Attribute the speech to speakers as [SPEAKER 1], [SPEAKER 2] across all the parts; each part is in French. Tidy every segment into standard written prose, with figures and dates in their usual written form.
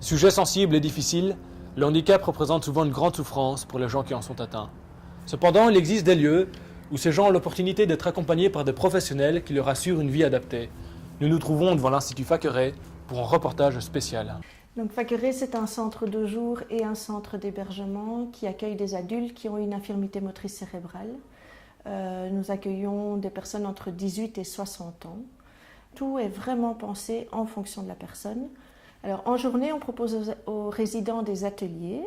[SPEAKER 1] Sujet sensible et difficile, le handicap représente souvent une grande souffrance pour les gens qui en sont atteints. Cependant, il existe des lieux où ces gens ont l'opportunité d'être accompagnés par des professionnels qui leur assurent une vie adaptée. Nous nous trouvons devant l'Institut Facqueret pour un reportage spécial.
[SPEAKER 2] Donc Facqueret, c'est un centre de jour et un centre d'hébergement qui accueille des adultes qui ont une infirmité motrice cérébrale. Nous accueillons des personnes entre 18 et 60 ans. Tout est vraiment pensé en fonction de la personne. Alors, en journée, on propose aux résidents des ateliers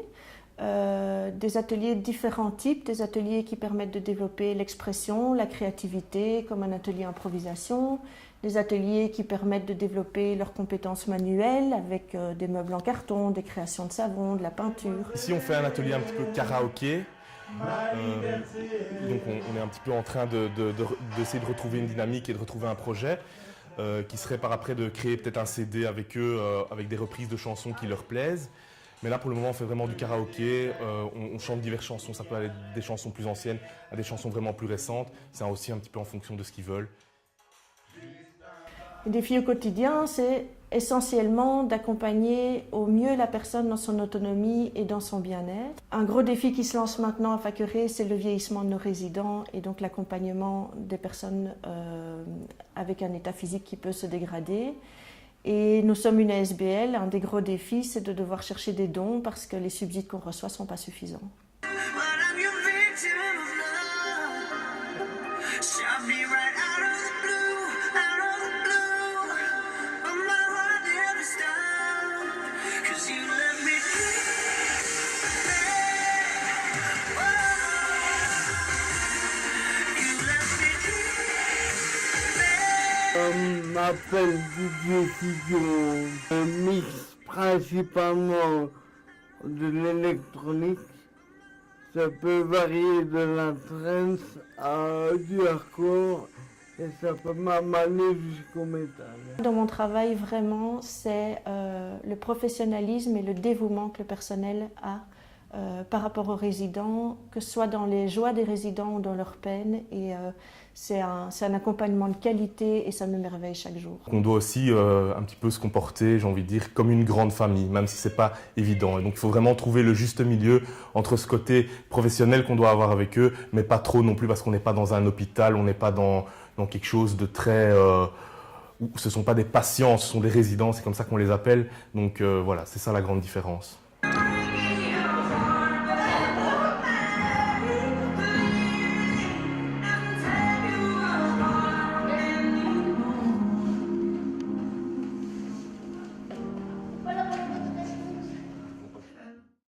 [SPEAKER 2] de différents types, des ateliers qui permettent de développer l'expression, la créativité, comme un atelier improvisation, des ateliers qui permettent de développer leurs compétences manuelles avec des meubles en carton, des créations de savon, de la peinture.
[SPEAKER 3] Ici, on fait un atelier un petit peu karaoké. Donc on est un petit peu en train d'essayer de retrouver une dynamique et de retrouver un projet qui serait par après de créer peut-être un CD avec eux, avec des reprises de chansons qui leur plaisent. Mais là, pour le moment, on fait vraiment du karaoké, on chante diverses chansons, ça peut aller des chansons plus anciennes à des chansons vraiment plus récentes. C'est aussi un petit peu en fonction de ce qu'ils veulent.
[SPEAKER 2] Le défi au quotidien, c'est essentiellement d'accompagner au mieux la personne dans son autonomie et dans son bien-être. Un gros défi qui se lance maintenant à Facqueret, c'est le vieillissement de nos résidents et donc l'accompagnement des personnes avec un état physique qui peut se dégrader. Et nous sommes une ASBL, un des gros défis, c'est de devoir chercher des dons parce que les subsides qu'on reçoit ne sont pas suffisants.
[SPEAKER 4] On m'appelle Didier Figuiron. Je mixe principalement de l'électronique. Ça peut varier de la trance à du hardcore et ça peut m'amener jusqu'au métal.
[SPEAKER 2] Dans mon travail, vraiment, c'est le professionnalisme et le dévouement que le personnel a par rapport aux résidents, que ce soit dans les joies des résidents ou dans leurs peines. Et c'est un accompagnement de qualité et ça m'émerveille chaque jour.
[SPEAKER 3] On doit aussi un petit peu se comporter, j'ai envie de dire, comme une grande famille, même si ce n'est pas évident. Et donc il faut vraiment trouver le juste milieu entre ce côté professionnel qu'on doit avoir avec eux, mais pas trop non plus parce qu'on n'est pas dans un hôpital, on n'est pas dans quelque chose de très... où ce ne sont pas des patients, ce sont des résidents, c'est comme ça qu'on les appelle. Donc voilà, c'est ça la grande différence.